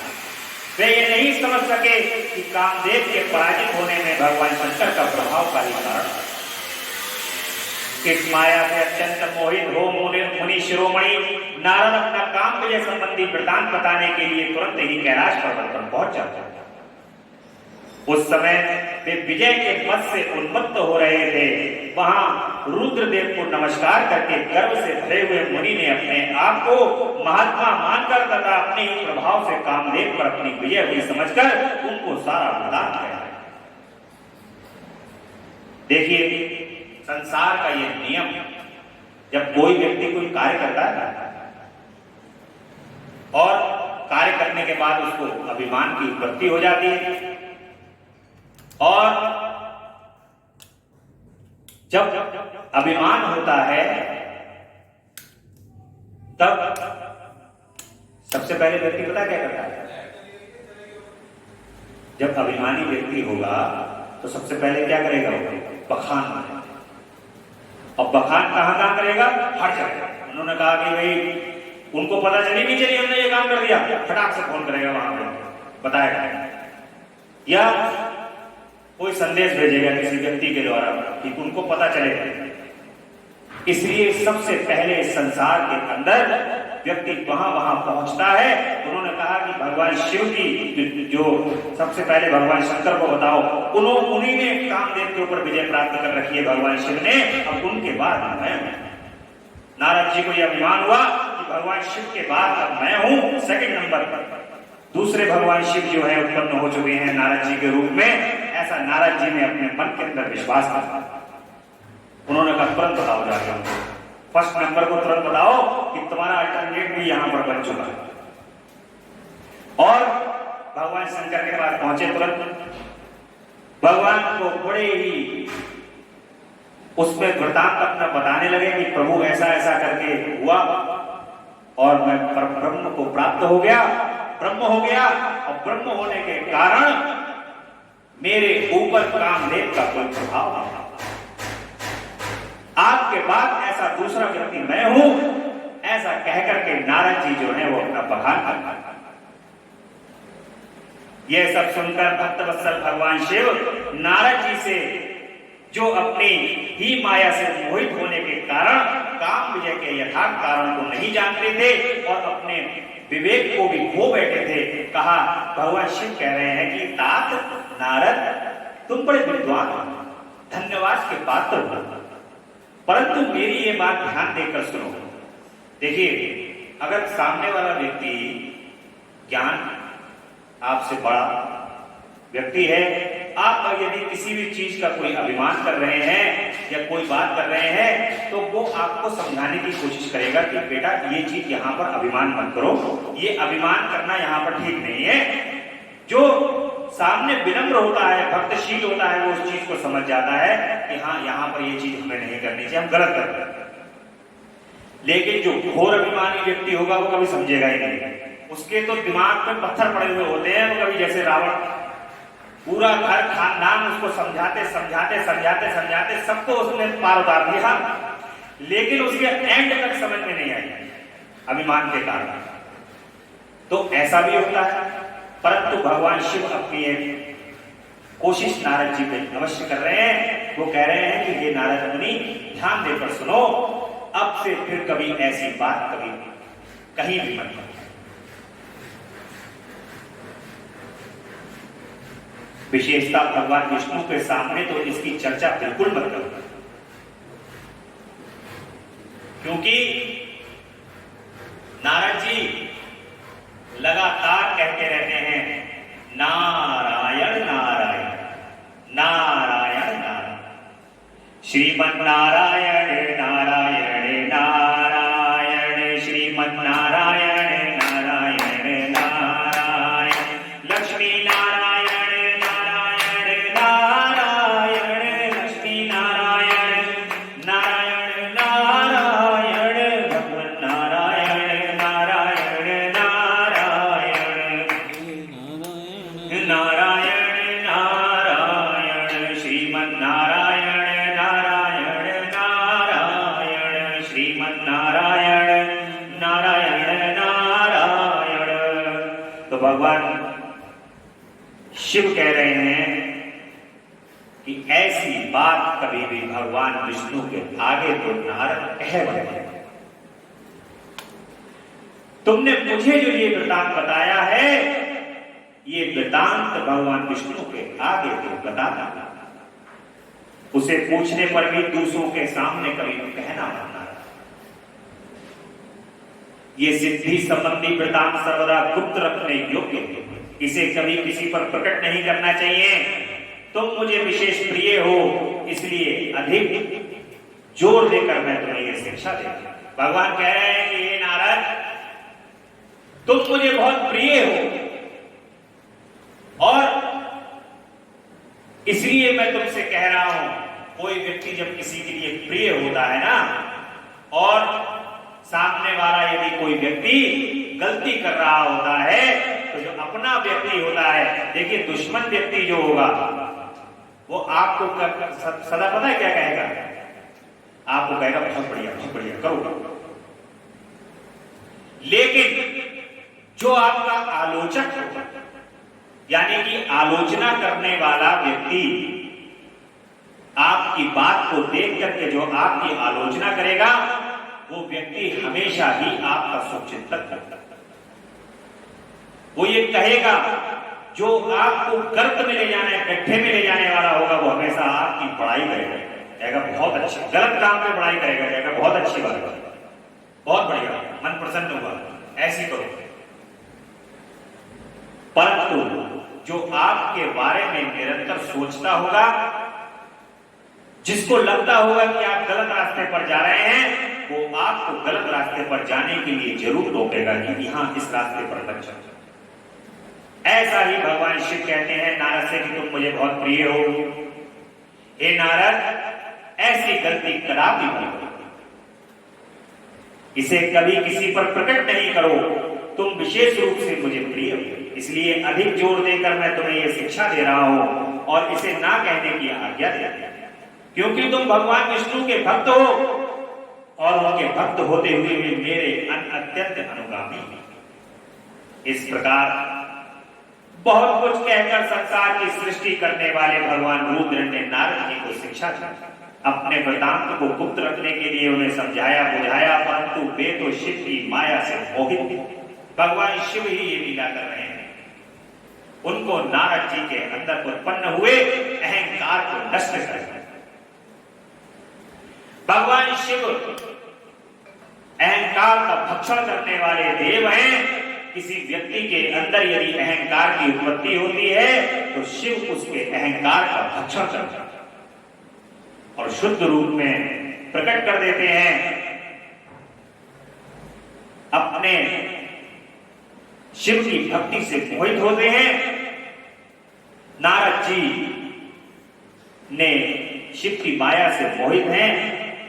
वे ये नहीं समझ सके कि कामदेव के पराजित होने में भगवान शंकर का प्रभावकारी कारण। इस माया से अत्यंत मोहित हो मुनि शिरोमणि नारद अपना काम विजय संबंधी वृतांत बताने के लिए तुरंत ही कैलाश पर्वत पर पहुंच जाते। उस समय वे विजय के मत से उन्मत्त हो रहे थे। वहां रुद्रदेव को नमस्कार करके गर्व से भरे हुए मुनि ने अपने आप को महात्मा मानकर तथा अपने ही प्रभाव से कामदेव पर अपनी विजय हुई समझकर उनको सारा वरदान दिया। देखिए, संसार का यह नियम, जब कोई व्यक्ति कोई कार्य करता है और कार्य करने के बाद उसको अभिमान की उत्पत्ति हो जाती है, और जब अभिमान होता है तब सबसे पहले व्यक्ति पता क्या करता है? जब अभिमानी व्यक्ति होगा तो सबसे पहले क्या करेगा? बखान करेगा। और बखान कहां करेगा? हर जगह। उन्होंने कहा कि भाई उनको पता चली नहीं चली हमने ये काम कर दिया, फटाक से फोन करेगा, वहां पे बताएगा, या कोई संदेश भेजेगा किसी व्यक्ति के द्वारा कि उनको पता चलेगा। इसलिए सबसे पहले संसार के अंदर व्यक्ति वहां पहुंचता है। उन्होंने कहा कि भगवान शिव की जो सबसे पहले भगवान शंकर को बताओ, उन्हीं ने कामदेव के ऊपर विजय प्राप्त कर रखी है भगवान शिव ने। अब उनके बाद मैं, नारद जी को यह अभिमान हुआ कि भगवान शिव के बाद अब मैं हूं सेकंड नंबर पर। दूसरे भगवान शिव जो है उत्पन्न हो चुके हैं नारद जी के रूप में, ऐसा नारद जी ने अपने मन के अंदर विश्वास किया। उन्होंने कहा तुरंत बताओ जाके हमको, फर्स्ट नंबर को तुरंत बताओ कि तुम्हारा अल्टरनेट भी यहां पर बन चुका है। और भगवान शंकर के पास पहुंचे तुरंत। भगवान को बड़े ही उसमें वृतांत अपना बताने लगे कि प्रभु ऐसा ऐसा करके हुआ और मैं ब्रह्म को प्राप्त हो गया, ब्रह्म हो गया, और ब्रह्म होने के कारण मेरे ऊपर कामदेव का कोई प्रभाव नहीं। आपके बाद ऐसा दूसरा व्यक्ति मैं हूं, ऐसा कहकर के नारद जी जो है वो अपना बखान करना। यह सब सुनकर भक्तवत्सल भगवान शिव नारद जी से, जो अपनी ही माया से मोहित होने के कारण काम विजय के यथार्थ कारण को नहीं जानते थे और अपने विवेक को भी खो बैठे थे, कहा। भगवान शिव कह रहे हैं कि तात नारद, तुम बड़े विद्वान हो, धन्यवाद के पात्र हो, परंतु मेरी ये बात ध्यान देकर सुनो। देखिए, अगर सामने वाला व्यक्ति ज्ञान आपसे बड़ा व्यक्ति है, आप यदि किसी भी चीज का कोई अभिमान कर रहे हैं या कोई बात कर रहे हैं, तो वो आपको समझाने की कोशिश करेगा कि बेटा ये चीज यहाँ पर अभिमान मत करो, ये अभिमान करना यहाँ पर ठीक नहीं है। जो सामने विनम्र होता है, भक्तशील होता है, वो उस चीज को समझ जाता है कि हाँ यहाँ पर ये चीज हमें नहीं करनी चाहिए, हम गलत कर रहे हैं। लेकिन जो घोर अभिमानी व्यक्ति होगा वो कभी समझेगा ही नहीं, उसके तो दिमाग में पत्थर पड़े हुए होते हैं। वो कभी जैसे रावण, पूरा घर खानदान उसको समझाते समझाते समझाते समझाते सबको उसने पार उतार दिया, लेकिन उसके एंड तक समझ में नहीं आई अभिमान के कारण। तो ऐसा भी होता है, परंतु भगवान शिव अपनी एक कोशिश नारद जी पे अवश्य कर रहे हैं। वो कह रहे हैं कि ये नारद मुनि ध्यान देकर सुनो, अब से फिर कभी ऐसी बात कभी कहीं भी मत करो। विशेषता भगवान विष्णु के सामने तो इसकी चर्चा बिल्कुल मत करो, क्योंकि नारद जी लगातार कहते रहते हैं नारायण नारायण नारायण नारायण, श्रीमन नारायण नारायण नारायण, श्रीमन नारायण नारायण नारायण, लक्ष्मी नारायण नारायण नारायण, लक्ष्मी नारायण नारायण नारायण, भगवान नारायण नारायण नारायण नारायण नारायण, श्रीमन नारायण नारायण नारायण, श्रीमन नारायण नारायण नारायण। तो भगवान शिव कह रहे हैं कि ऐसी बात कभी भी भगवान विष्णु के आगे तो नारद कह रहे हैं। तुमने मुझे जो ये वृतांत बताया है, ये वृतांत भगवान विष्णु के आगे तो बताना, उसे पूछने पर भी दूसरों के सामने कभी कहना मत। ये सिद्धि संबंधी वृतांत सर्वदा गुप्त रखने योग्य है, इसे कभी किसी पर प्रकट नहीं करना चाहिए। तुम मुझे विशेष प्रिय हो, इसलिए अधिक जोर देकर मैं तुम्हें यह शिक्षा देता। भगवान कह रहे हैं कि ये नारद, तुम मुझे बहुत प्रिय हो और इसलिए मैं तुमसे कह रहा हूं। कोई व्यक्ति जब किसी के लिए प्रिय होता है ना, और सामने वाला यदि कोई व्यक्ति गलती कर रहा होता है, तो जो अपना व्यक्ति होता है, देखिए दुश्मन व्यक्ति जो होगा वो आपको सदा पता है क्या कहेगा, आपको कहेगा बहुत बढ़िया करो। लेकिन जो आपका आलोचक होगा, यानी कि आलोचना करने वाला व्यक्ति, आपकी बात को देख करके जो आपकी आलोचना करेगा, वो व्यक्ति हमेशा ही आपका शुभचिंतक करता है। वो ये कहेगा, जो आपको गर्त में ले जाने, गड्ढे में ले जाने वाला होगा, वो हमेशा आपकी बड़ाई करेगा, कहेगा बहुत अच्छी, गलत काम पे बड़ाई करेगा, कहेगा बहुत अच्छी बात है, बहुत बढ़िया, मन प्रसन्न हुआ, ऐसी करो। परंतु जो आपके बारे में निरंतर सोचता होगा, जिसको लगता होगा कि आप गलत रास्ते पर जा रहे हैं, वो आपको गलत रास्ते पर जाने के लिए जरूर रोकेगा कि यहां इस रास्ते पर मत चलो। ऐसा ही भगवान शिव कहते हैं नारद से कि तुम मुझे बहुत प्रिय हो। हे नारद, ऐसी गलती कदापि मत करो, इसे कभी किसी पर प्रकट नहीं करो। तुम विशेष रूप से मुझे प्रिय हो, इसलिए अधिक जोर देकर मैं तुम्हें यह शिक्षा दे रहा हूं और इसे ना कहने की आज्ञा दे रहा हूं, क्योंकि तुम भगवान विष्णु के भक्त हो और उनके भक्त होते हुए भी मेरे अत्यंत अनुगामी। इस प्रकार बहुत कुछ कहकर संसार की सृष्टि करने वाले भगवान रुद्र ने नारद जी को शिक्षा दी। अपने वृतांत को गुप्त रखने के लिए उन्हें समझाया बुझाया, परंतु वे तो शिव की माया से मोहित थे। भगवान शिव ही ये लीला कर रहे हैं। उनको नारद जी के अंदर उत्पन्न हुए अहंकार को नष्ट कर। भगवान शिव अहंकार का भक्षण करने वाले देव हैं। किसी व्यक्ति के अंदर यदि अहंकार की उत्पत्ति होती है तो शिव उसके अहंकार का भक्षण करते हैं और शुद्ध रूप में प्रकट कर देते हैं। अपने शिव की भक्ति से मोहित होते हैं। नारद जी ने शिव की माया से मोहित हैं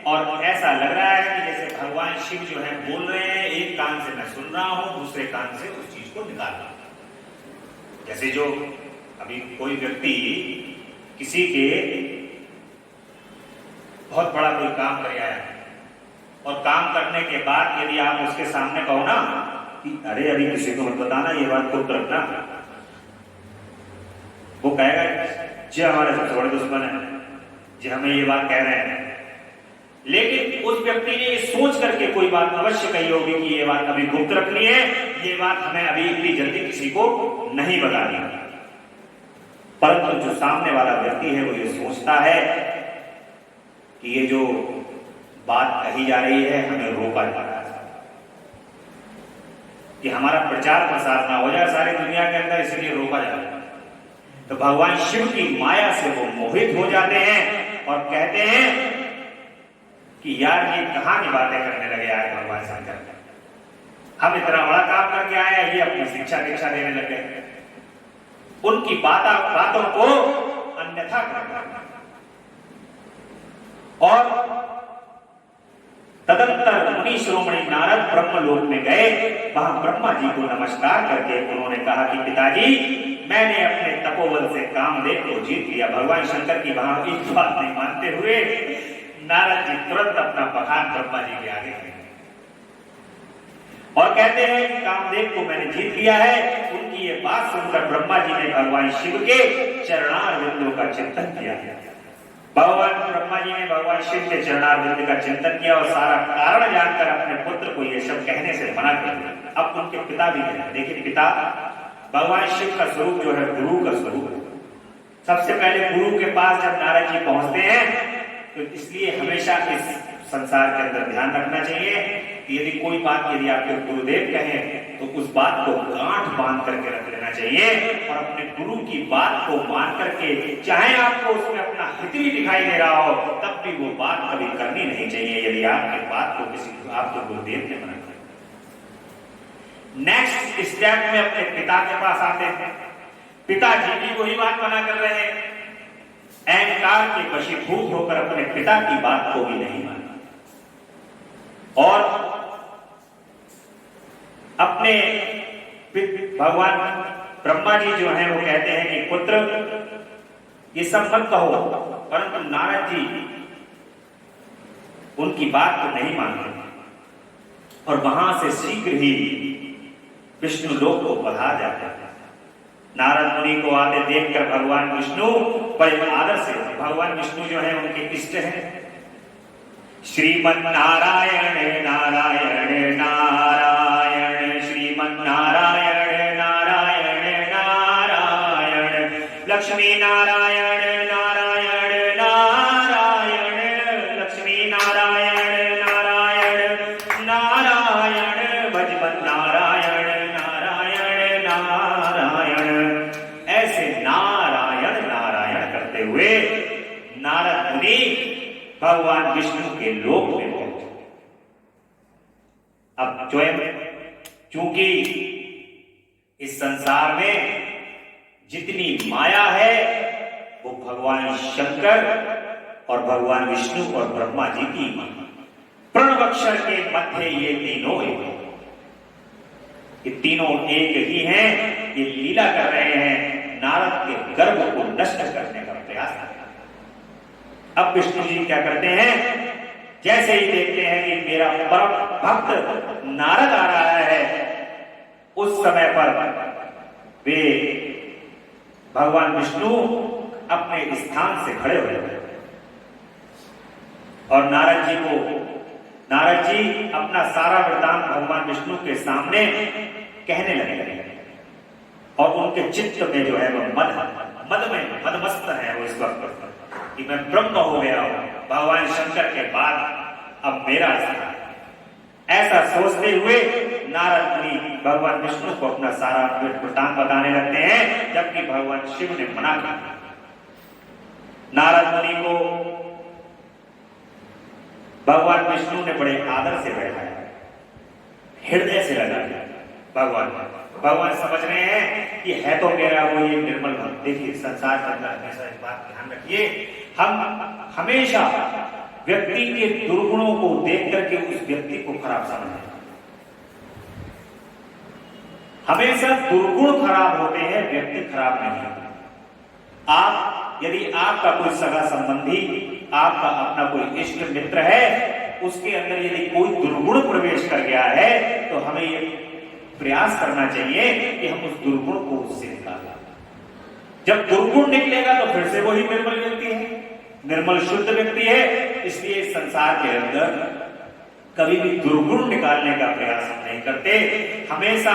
और ऐसा लग रहा है कि जैसे भगवान शिव जो है बोल रहे हैं, एक कान से मैं सुन रहा हूं, दूसरे कान से उस चीज को निकाल रहा हूं। जैसे जो अभी कोई व्यक्ति किसी के बहुत बड़ा कोई काम कर आया और काम करने के बाद यदि आप उसके सामने कहो ना कि अरे अभी किसी को मत बताना, ये बात खुद रखना, वो कहेगा जी हमारे सबसे बड़े दुश्मन है, जी हमें ये बात कह रहे हैं। लेकिन उस व्यक्ति ने ये सोच करके कोई बात अवश्य कही होगी कि ये बात अभी गुप्त रखनी है, ये बात हमें अभी इतनी जल्दी किसी को नहीं बतानी। परंतु जो सामने वाला व्यक्ति है वो ये सोचता है कि ये जो बात कही जा रही है हमें रोका जा रहा है, कि हमारा प्रचार प्रसार ना हो जाए सारी दुनिया के अंदर, इसलिए रोका जा रहा है। तो भगवान शिव की माया से वो मोहित हो जाते हैं और कहते हैं कि यार ये कहां की बातें करने लगे यार भगवान शंकर, हम इतना बड़ा काम करके आए हैं, ये अपनी शिक्षा दीक्षा देने लगे। उनकी बातों को अन्यथा करना। और तदंतर मुनि श्रोमणी नारद ब्रह्मलोक में गए। वहां ब्रह्मा जी को नमस्कार करके उन्होंने कहा कि पिताजी, मैंने अपने तपोबल से कामदेव को जीत लिया। भगवान शंकर की वहां एक बात नहीं मानते हुए नारद जी तुरंत अपना बखान ब्रह्मा जी के आगे किए और कहते हैं कि कामदेव को मैंने जीत लिया है। उनकी ये बात सुनकर ब्रह्मा जी ने भगवान शिव के चरणारविंदों का चिंतन किया। भगवान ब्रह्मा जी ने भगवान शिव के चरणारविंद का चिंतन किया और सारा कारण जानकर अपने पुत्र को ये सब कहने से मना कर दिया। अब उनके पिता भी कहते, देखिए पिता, भगवान शिव का स्वरूप जो है गुरु का स्वरूप है। सबसे पहले गुरु के पास जब नारद जी पहुंचते हैं तो इसलिए हमेशा इस संसार के अंदर ध्यान रखना चाहिए कि यदि कोई बात यदि आपके गुरुदेव कहें तो उस बात को गांठ बांध करके रख लेना चाहिए और अपने गुरु की बात को मान करके, चाहे आपको उसमें अपना हित भी दिखाई दे रहा हो, तब भी वो बात कभी करनी नहीं चाहिए यदि आपके बात को किसी आपके गुरुदेव ने मना किया। नेक्स्ट स्टेप में अपने पिता के पास आते हैं। पिताजी भी वही बात मना कर रहे हैं। अहंकार के वशीभूत होकर अपने पिता की बात को भी नहीं माना और अपने भगवान ब्रह्मा जी जो हैं वो कहते हैं कि पुत्र ये सब मत कहो, परंतु नारद जी उनकी बात को नहीं मानते और वहां से शीघ्र ही विष्णु लोक को पधार जाते हैं। नारद मुनि को आते देखकर भगवान विष्णु बड़े आदर से, भगवान विष्णु जो है उनके इष्ट हैं। श्रीमन्नारायण नारायण नारायण, श्रीमन्नारायण नारायण नारायण, लक्ष्मी नारायण नारायण नारायण, लक्ष्मी नारायण नारायण नारायण, भजबन नारायण नारायण नारायण। ऐसे नारायण नारायण करते हुए नारद मुनि भगवान विष्णु के लोक में पहुंचे। अब चूंकि इस संसार में जितनी माया है वो भगवान शंकर और भगवान विष्णु और ब्रह्मा जी की माया। प्रणवक्षर के मध्य ये तीनों एक ही हैं। ये लीला कर रहे हैं, नारद के गर्भ को नष्ट करने का प्रयास कर रहे हैं। अब विष्णु जी क्या करते हैं, जैसे ही देखते हैं कि मेरा परम भक्त नारद आ रहा है, उस समय पर वे भगवान विष्णु अपने स्थान से खड़े हुए और नारद जी अपना सारा वृतांत भगवान विष्णु के सामने कहने लगे और उनके चित्त में जो है वो मदमस्त है वो इस वक्त कि मैं ब्रह्म हो गया हूं, भगवान शंकर के बाद अब मेरा स्थान। ऐसा सोचते हुए नारद मुनि भगवान विष्णु को अपना सारा वृतांत बताने लगते हैं, जबकि भगवान शिव ने मना किया। नारद मुनि को भगवान विष्णु ने बड़े आदर से बैठाया, हृदय से लगा दिया। भगवान समझ रहे हैं कि है तो मेरा वो ये निर्मल भक्त। देखिए संसार के अंदर हमेशा इस बात ध्यान रखिए, हम हमेशा व्यक्ति के दुर्गुणों को देख करके उस व्यक्ति को खराब समझते हैं। हमेशा दुर्गुण खराब होते हैं, व्यक्ति खराब नहीं होता। यदि आपका कोई सगा संबंधी, आपका अपना कोई इष्ट मित्र है, उसके अंदर यदि कोई दुर्गुण प्रवेश कर गया है तो हमें ये प्रयास करना चाहिए कि हम उस दुर्गुण को उससे निकालें। जब दुर्गुण निकलेगा तो फिर से वही निर्मल व्यक्ति है, निर्मल शुद्ध व्यक्ति है। इसलिए संसार के अंदर कभी भी दुर्गुण निकालने का प्रयास हम नहीं करते, हमेशा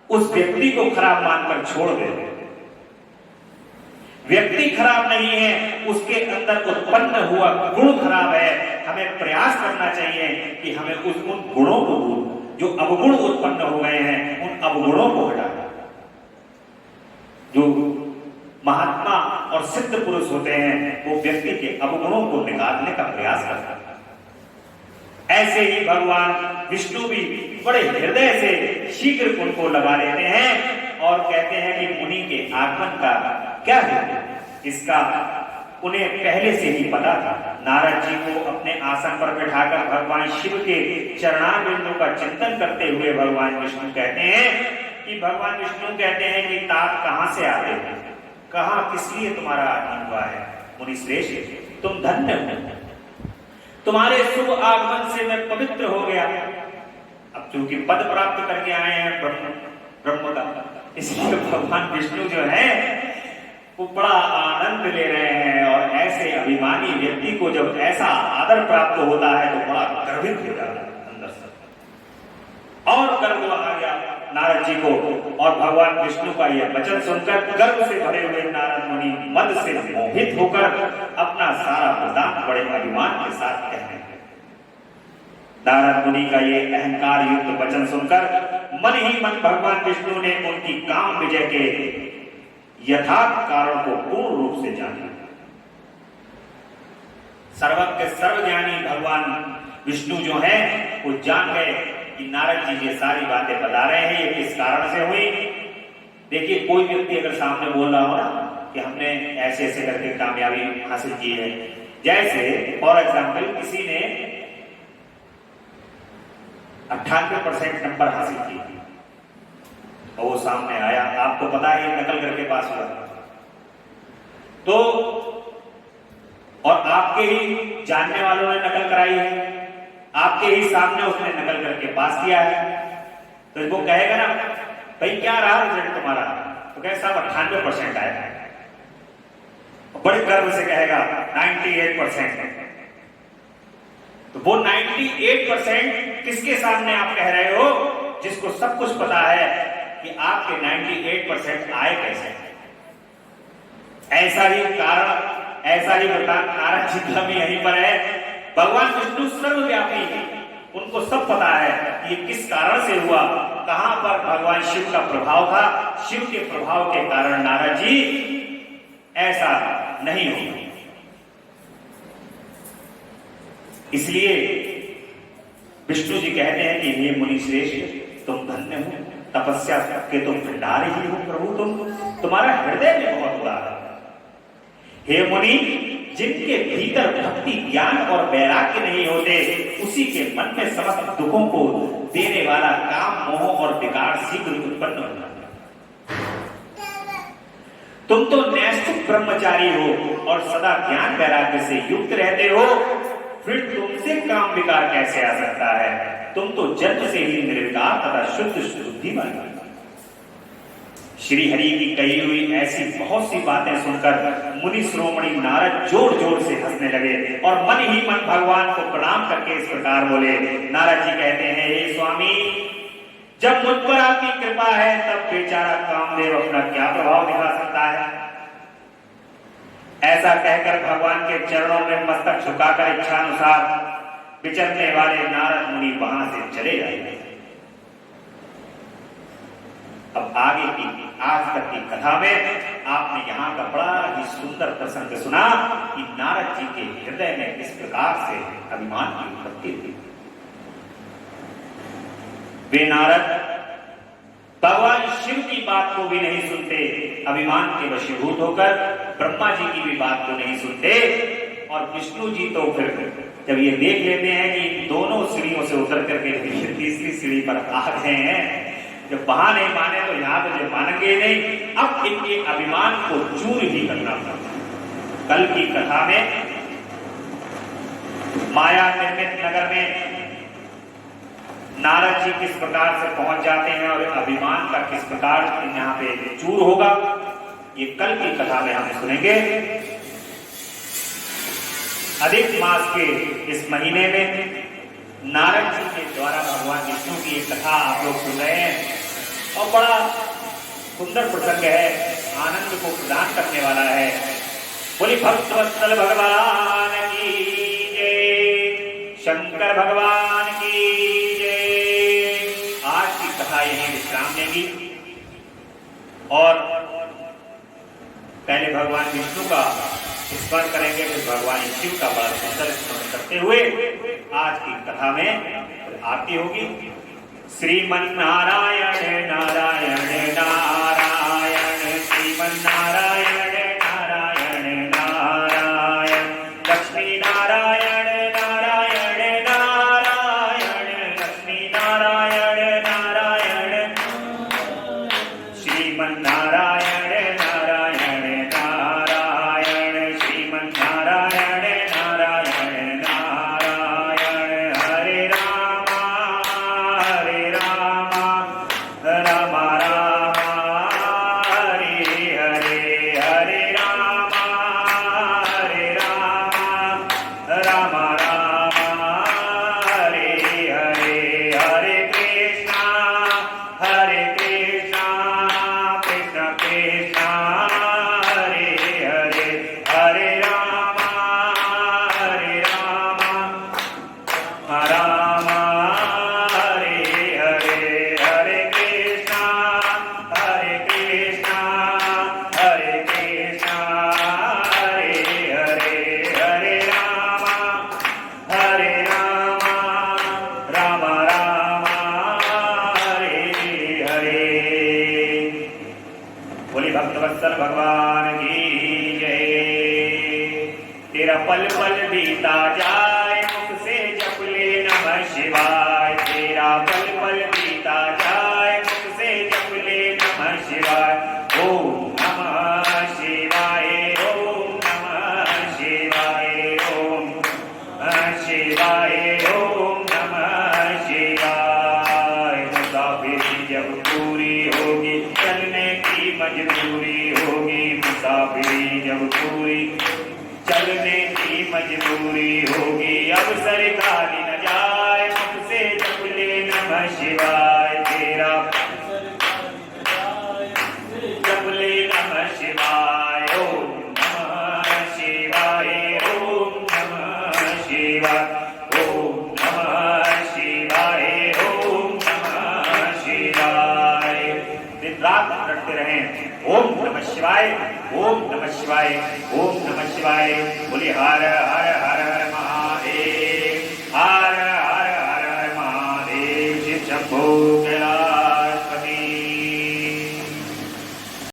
उस व्यक्ति को खराब मानकर छोड़ देते। व्यक्ति खराब नहीं है, उसके अंदर उत्पन्न हुआ गुण खराब है। हमें प्रयास करना चाहिए कि हमें उन गुणों को, जो अवगुण उत्पन्न हो गए हैं, उन अवगुणों को हटाना। जो महात्मा और सिद्ध पुरुष होते हैं वो व्यक्ति के अवगुणों को निकालने का प्रयास करते हैं। ऐसे ही भगवान विष्णु भी बड़े हृदय से शीघ्र उनको लगा लेते हैं और कहते हैं कि मुनि के आगमन का क्या है, इसका उन्हें पहले से ही पता था। नारद जी को अपने आसन पर बैठाकर भगवान शिव के चरणारविंदों का चिंतन करते हुए भगवान विष्णु कहते हैं कि तात कहां से आते हैं, कहां किस लिए तुम्हारा आगमन हुआ है। मुनि श्रेष्ठ, तुम धन्य हो, तुम्हारे शुभ आगमन से मैं पवित्र हो गया। अब चूंकि पद प्राप्त करके आए हैं ब्रह्म का, इसलिए भगवान विष्णु जो है वो बड़ा आनंद ले रहे हैं। और ऐसे अभिमानी व्यक्ति को जब ऐसा आदर प्राप्त होता है तो बड़ा गर्वित हो जाता है अंदर से, और गर्व आ गया नारद जी को। और भगवान विष्णु का यह वचन सुनकर गर्व से भरे हुए नारद मुनि मद से मोहित होकर अपना सारा वरदान बड़े अभिमान के साथ कहने लगे। नारद मुनि का ये अहंकार युक्त वचन सुनकर मन ही मन भगवान विष्णु ने उनकी काम विजय के यथार्थ कारण को पूर्ण रूप से जाना। सर्वज्ञ सर्वज्ञानी भगवान विष्णु जो है वो जान गए कि नारद जी ये सारी बातें बता रहे हैं ये किस कारण से हुई। देखिए, कोई व्यक्ति अगर सामने बोल रहा हो ना कि हमने ऐसे ऐसे करके कामयाबी हासिल की है, जैसे फॉर एग्जाम्पल किसी ने 98% नंबर हासिल किए और वो सामने आया, आपको पता है ये नकल करके पास हुआ तो, और आपके ही जानने वालों ने नकल कराई है, आपके ही सामने उसने नकल करके पास किया है, तो वो कहेगा ना भाई क्या रहा रिजल्ट तुम्हारा, तो कहे साहब 98% आया, बड़े गर्व से कहेगा 98%। तो वो 98% किसके सामने आप कह रहे हो, जिसको सब कुछ पता है कि आपके 98% आए कैसे। ऐसा ही कारण, ऐसा ही वृतांत नारद जी का भी यहीं पर है। भगवान विष्णु सर्वव्यापी है, उनको सब पता है ये किस कारण से हुआ, कहां पर भगवान शिव का प्रभाव था। शिव के प्रभाव के कारण नारद जी ऐसा नहीं हुआ। इसलिए विष्णु जी कहते हैं कि हे मुनि श्रेष्ठ, तुम धन्य हो, तपस्या के तुम भंडार ही हो प्रभु, तुम्हारा हृदय में बहुत उदार है। हे मुनि, जिनके भीतर भक्ति ज्ञान और वैराग्य नहीं होते, उसी के मन में समस्त दुखों को देने वाला काम मोह और विकार शीघ्र उत्पन्न होता है। तुम तो नैष्ठिक ब्रह्मचारी हो और सदा ज्ञान वैराग्य से युक्त रहते हो, फिर तुमसे काम विकार कैसे आ सकता है। तुम तो जन्म से ही निर्विकार तथा शुद्ध बुद्धिमान। श्री हरि की कही हुई ऐसी बहुत सी बातें सुनकर मुनि श्रोमणी नारद जोर जोर से हंसने लगे और मन ही मन भगवान को प्रणाम करके इस प्रकार बोले। नारद जी कहते हैं, हे स्वामी, जब मुझ पर आपकी कृपा है तब बेचारा कामदेव अपना क्या प्रभाव दिखा सकता है। ऐसा कहकर भगवान के चरणों में मस्तक झुकाकर इच्छानुसार विचरने वाले नारद मुनि वहां से चले गए। अब आगे की आज तक की कथा में आपने यहाँ का बड़ा ही सुंदर प्रसंग सुना कि नारद जी के हृदय में किस प्रकार से अभिमान की उत्पत्ति हुई। वे नारद भगवान शिव की बात को भी नहीं सुनते, अभिमान के वशीभूत होकर ब्रह्मा जी की भी बात को नहीं सुनते, और विष्णु जी तो फिर जब ये देख लेते हैं कि दोनों सीढ़ियों से उतर करके तीसरी सीढ़ी पर आ गए हैं, जब वहां नहीं माने तो यहाँ तो जो मानेंगे नहीं। अब इनके अभिमान को चूर ही करना पड़ता। कल की कथा में माया निर्मित नगर में नारद जी किस प्रकार से पहुंच जाते हैं और अभिमान का किस प्रकार यहाँ पे चूर होगा, ये कल की कथा में हम सुनेंगे। अधिक मास के इस महीने में नारद जी के द्वारा भगवान विष्णु की एक कथा आप लोग सुन रहे हैं और बड़ा सुंदर प्रसंग है, आनंद को प्रदान करने वाला है। बोली भक्तवत्सल भगवान की जय, शंकर भगवान की जय। आज की कथा यही विश्राम लेगी और पहले भगवान विष्णु का स्मरण करेंगे, फिर भगवान शिव का बड़ा सुंदर स्मरण करते हुए आज की कथा में आरती होगी। श्रीमन्नारायण नारायण नारायण, श्रीमन्नारायण नारायण नारायण, लक्ष्मी नारायण नारायण नारायण, लक्ष्मी नारायण नारायण, श्रीमन्नारायण नारायण नारायण, श्रीमन्नारायण नारायण नारायण। हरे राम राम राम हरे हरे, हरे राम राम राम हरे हरे, हरे कृष्णा कृष्ण कृष्ण हरे हरे, हरे राम राम हरे हरे, हरे कृष्णा हरे कृष्ण हरे हरे, हरे राम राम राम हरे हरे। बोली भक्तवत्सल भगवान की जय। तेरा पल पल बीता जाए मुख से जप ले नमः शिवाय, तेरा पल पल बीता जाए मुख से जप ले नमः शिवाय। ओम नमः शिवाय, ओम नमः शिवाय, ओम नमः शिवाय, ओम नमः शिवाय। मुसाफिरी जब पूरी होगी चलने की मजबूरी होगी, मुसाफिरी जब पूरी चलने की मजबूरी होगी, अवसर खाली न जाए मुख से जप ले नमः शिवाय। तेरा जप ले नमः शिवाय, ओम नमः शिवाय, ओम नमः शिवाय, ओम नमः शिवाय, ओम नमः शिवाय। दिन रात रटते रहें ओम नमः शिवाय, ओम नमः शिवाय, ओम नमः शिवाय। बोले हर